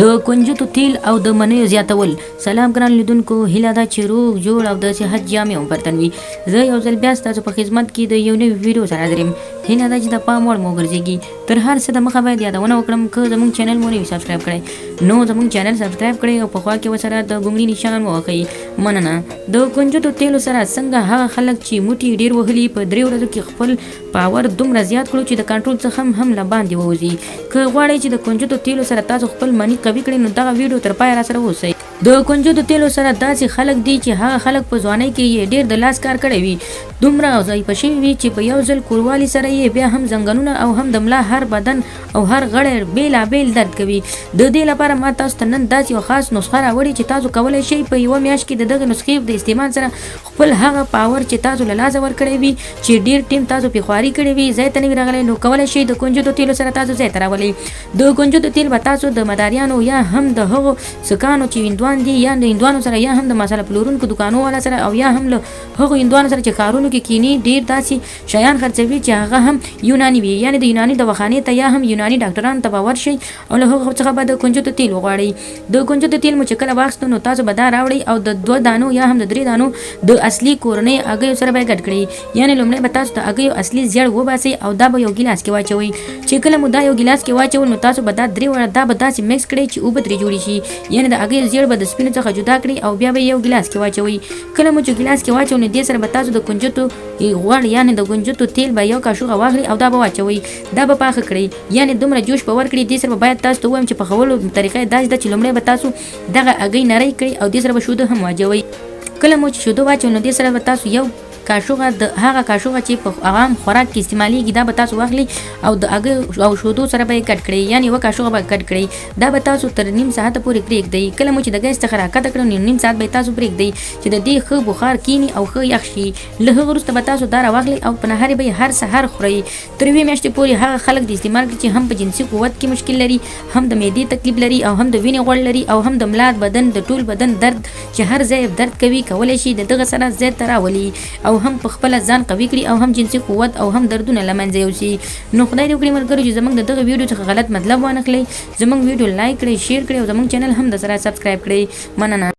د کنجدو تیل او د منیو زیاتول. سلام ګران لیدونکو، هیله ده چې روغ جوړ او د صحت جامې هم برتن وي. زه یو ځل بیا ستاسو په خدمت کې د یو نوي ویډیو سره حاضر یم. هیله ده چې د پام وړ مو وګرځېږي. تر هر څه دمخه باید یادونه وکړم که زموږ چینل مو نه وي سبسکرایب کړی نو زموږ چینل سبسکرایب کړئ او په خوا کې ورسره د ګونګړي نشان ووهئ. مننه. د کنجدو تیلو سره څنګه هغه خلک چې موټي ډېر وهلي په 3 ورځو کې خپل پاور دومره زیات کړو چې د کنټرول څخه هم له باندې ووځي. که غواړئ چې د کنجدو تیلو سره تاسو خپل منی قوي کړئ نو دغه ویډیو تر پایه راسره اوسئ. د کنجدو تیلو سره داسې خلک دي چې هغه خلک په ځوانۍ کې یې ډېر د لاس کار کړی وي، دومره ضعیفه شوي وي چې په یو ځل کوروالي سره یې بیا هم زنګنونه او هم د ملا هر بدن او هر غړی بېلابېل درد کوي. د دې لپاره ما تاسو ته نن داسې یو خاص نسخه راوړې چې تاسو کولی شئ په یوه میاشت کې د دغه نسخې د استعمال سره خپل هغه پاور چې تاسو له لاسه ورکړی وي چې ډېر ټیم تاسو پې خواري کړې وي ځای ته نه وي راغلی، نو کولی شئ د کنجدو تیلو سره تاسو ځای ته راولئ. د کنجدو تیل به تاسو د مداریانو یا هم د هغو سکانو چې هندوان دي یا د هندوانو سره یا هم د مساله پلورونکو دکانو والا سره او یا هم له هغو هندوانو سره چې کارونو کې کینی ډېر داسې شیان خرڅوي چې هغه هم یوناني وي، یعنې د یوناني دواخانې ته یا هم یوناني ډاکټرانو ته به ورشئ او له هغو څخه به د کنجدو تیل وغواړئ. د کنجدو تیل مو چې کله واخیستو نو تاسو به دا راوړئ او د 2 دانو یا هم د 3 دانو د اصلي کورنۍ هګیو سره به یې ګډ کړئ. یعنې لومړی به تاسو د هګیو اصلي زیړ وباسئ او دا به یو ګیلاس کې واچوئ. چې کله مو دا یو ګیلاس کې واچول نو تاسو به دا 3 وړه دا به داسې مکس کړئ چې اوبه ترې جوړې شي، یعنې د هګیو زیړ به د سپینو څخه جدا کړئ او بیا به یو ګیلاس کې واچوئ. کله مو چې ګیلاس کې واچوئ نو دې سره به تاسو د کنجدو غوړ یعنې د کنجدو تیل به یو کاشوغه واخلئ او دا به واچوئ. دا به پاخه کړئ، یعنې دومره جوش به ورکړئ. دې سره به باید تاسو ته ووایم چې پخولو طریقه یې داسې ده چې لومړی به تاسو دغه هګۍ نری کړئ او دې سره به شودو هم واچوئ. کله مو چې شودو واچوئ نو دې سره به تاسو یو کاشوغه د هغه کاشوغه چې په عام خوراک کې استعمالیږي دا به تاسو واخلئ او د هګۍ او شودو سره به یې ګډ کړئ، یعنې یوه کاشوغه به ګډ کړئ. دا به تاسو تر نیم ساعته پورې پرېږدئ. کله مو چې د ګیس څخه راکښته کړئ نو نیم ساعت به یې تاسو پرېږدئ چې د دې ښه بخار کینی او ښه یخ شي. له هغه وروسته به تاسو دا راواخلئ او په نهارې به یې هر سهار خورئ. تر 2 میاشتې پورې هغه خلک د استعمال کړي چې هم په جنسي قوت کې مشکل لري، هم د معدې تکلیف لري او هم د وینې غوړ لري او هم د ملا بدن د ټول بدن درد چې هر ځای درد کوي کولی شي د دغه سره ځای ته راولي او هم په خپله ځان قوي کړي او هم جنسي قوت او هم دردونه له منځه یوسي. نو خدای دې وکړي ملګرو چې زموږ د دغه ویډیو څخه غلط مطلب وانخلئ. زموږ ویډیو لایک کړئ، شیر کړئ او زموږ چینل هم د سره سبسکرایب کړئ. مننه.